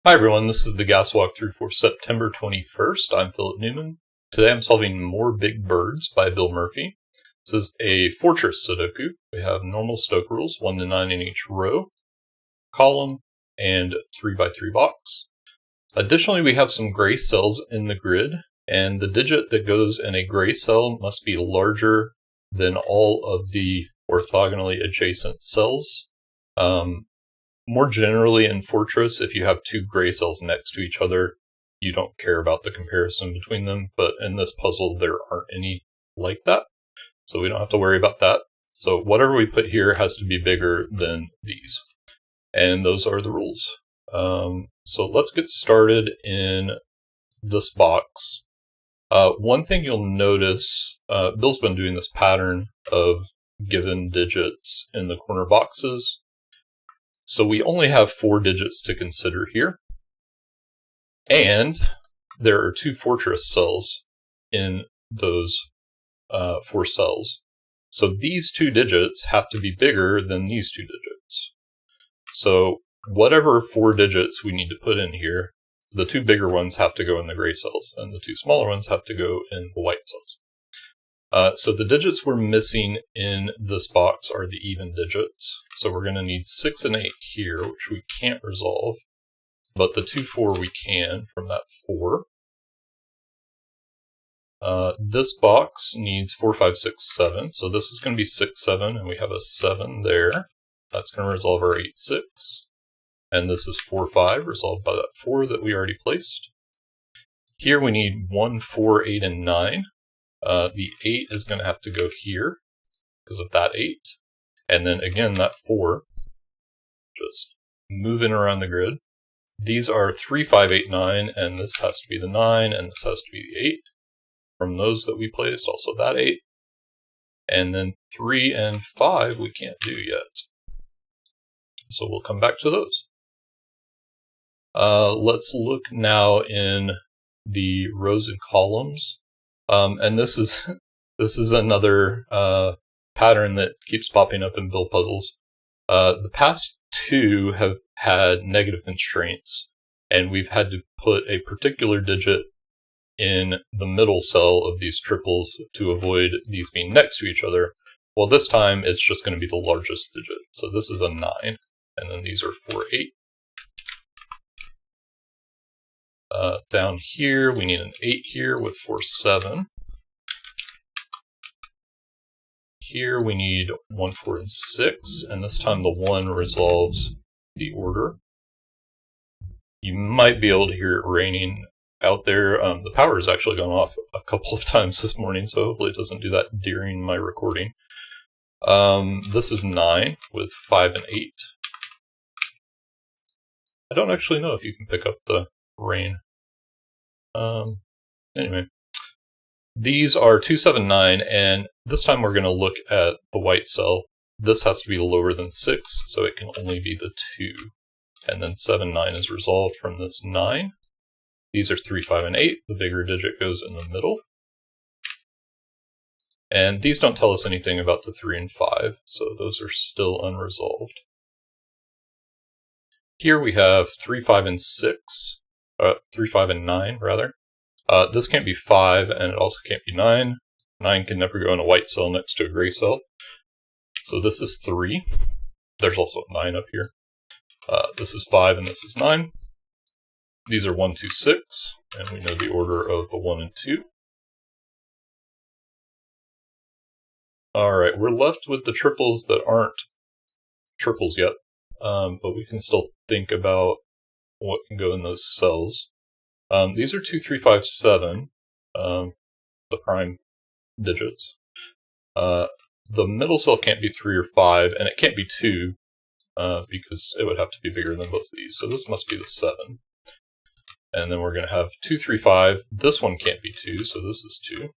Hi everyone, this is the gas walkthrough for September 21st. I'm Philip Newman. Today I'm solving More Big Birds by Bill Murphy. This is a Fortress Sudoku. We have normal Sudoku rules, 1 to 9 in each row, column, and 3x3 box. Additionally, we have some gray cells in the grid, and the digit that goes in a gray cell must be larger than all of the orthogonally adjacent cells. More generally in Fortress, if you have two gray cells next to each other, you don't care about the comparison between them, but in this puzzle there aren't any like that, so we don't have to worry about that. So whatever we put here has to be bigger than these, and those are the rules. So let's get started in this box. One thing you'll notice, Bill's been doing this pattern of given digits in the corner boxes. So we only have 4 digits to consider here, and there are 2 fortress cells in those 4 cells. So these 2 digits have to be bigger than these 2 digits. So whatever 4 digits we need to put in here, the 2 bigger ones have to go in the gray cells, and the 2 smaller ones have to go in the white cells. So the digits we're missing in this box are the even digits. So we're going to need 6 and 8 here, which we can't resolve, but the 2, 4 we can from that 4. This box needs 4, 5, 6, 7. So this is going to be 6, 7, and we have a 7 there. That's going to resolve our 8, 6. And this is 4, 5, resolved by that 4 that we already placed. Here we need 1, 4, 8, and 9. The 8 is going to have to go here because of that 8. And then again, that 4, just moving around the grid. These are 3, 5, 8, 9, and this has to be the 9, and this has to be the 8. From those that we placed, also that 8. And then 3 and 5 we can't do yet. So we'll come back to those. Let's look now in the rows and columns. And this is another pattern that keeps popping up in Bill puzzles. The past 2 have had negative constraints, and we've had to put a particular digit in the middle cell of these triples to avoid these being next to each other. Well, this time it's just going to be the largest digit. So this is a 9, and then these are 4, 8. Down here, we need an 8 here with 4, 7. Here we need 1, 4, and 6, and this time the 1 resolves the order. You might be able to hear it raining out there. The power has actually gone off a couple of times this morning, so hopefully it doesn't do that during my recording. This is 9 with 5 and 8. I don't actually know if you can pick up the rain. Anyway, these are 2, 7, 9, and this time we're going to look at the white cell. This has to be lower than 6, so it can only be the 2. And then 7, 9 is resolved from this 9. These are 3, 5, and 8. The bigger digit goes in the middle. And these don't tell us anything about the 3 and 5, so those are still unresolved. Here we have 3, 5, and 6. 3, 5, and 9, rather. This can't be 5, and it also can't be 9. 9 can never go in a white cell next to a gray cell. So this is 3. There's also a 9 up here. This is 5, and this is 9. These are 1, 2, 6, and we know the order of the 1 and 2. Alright, we're left with the triples that aren't triples yet, but we can still think about what can go in those cells. These are 2, 3, 5, 7, the prime digits. The middle cell can't be 3 or 5, and it can't be 2, because it would have to be bigger than both of these. So this must be the 7. And then we're going to have 2, 3, 5. This one can't be 2, so this is 2.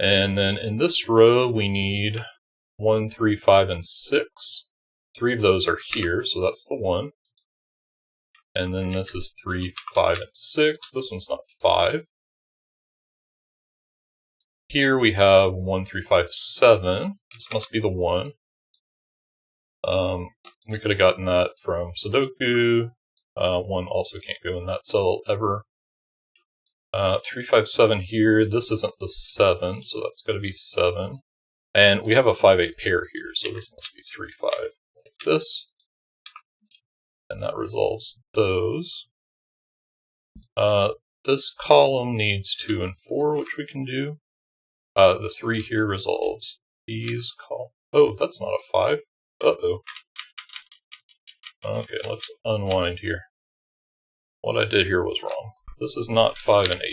And then in this row, we need 1, 3, 5, and 6. 3 of those are here, so that's the 1. And then this is 3, 5, and 6. This one's not 5. Here we have 1, 3, 5, 7. This must be the 1. We could have gotten that from Sudoku. 1 also can't go in that cell ever. 357 here. This isn't the 7, so that's got to be 7. And we have a 5-8 pair here, so this must be 3-5. Like this. And that resolves those. This column needs 2 and 4, which we can do. The 3 here resolves these columns. Oh, that's not a 5. Uh-oh. Okay, let's unwind here. What I did here was wrong. This is not 5 and 8.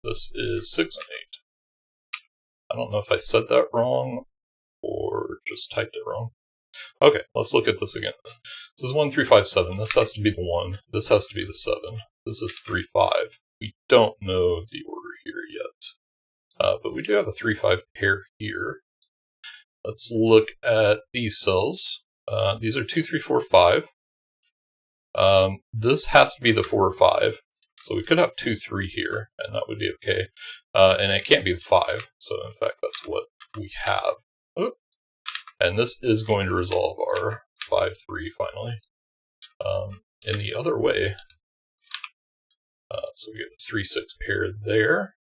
This is 6 and 8. I don't know if I said that wrong or just typed it wrong. Okay, let's look at this again. This is 1, 3, 5, 7. This has to be the 1. This has to be the 7. This is 3, 5. We don't know the order here yet. But we do have a 3, 5 pair here. Let's look at these cells. These are 2, 3, 4, 5. This has to be the 4 or 5. So we could have 2, 3 here, and that would be okay. And it can't be the 5. So in fact, that's what we have. Oh. And this is going to resolve our 5, 3 finally. In the other way. So we get the 3, 6 pair there.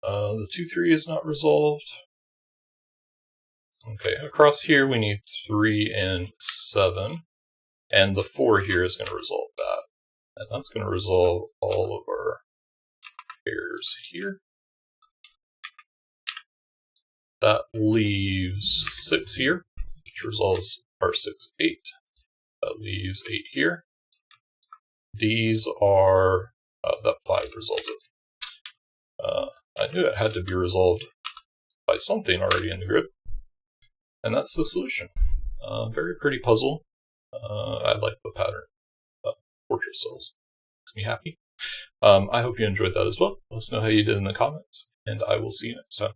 The 2, 3 is not resolved. Okay, across here we need 3 and 7. And the 4 here is going to resolve that. And that's going to resolve all of our pairs here. That leaves 6 here, which resolves our 6, 8. That leaves 8 here. These are, that 5 resolves it. I knew it had to be resolved by something already in the grid. And that's the solution. Very pretty puzzle. I like the pattern. Fortress cells. Makes me happy. I hope you enjoyed that as well. Let us know how you did in the comments, and I will see you next time.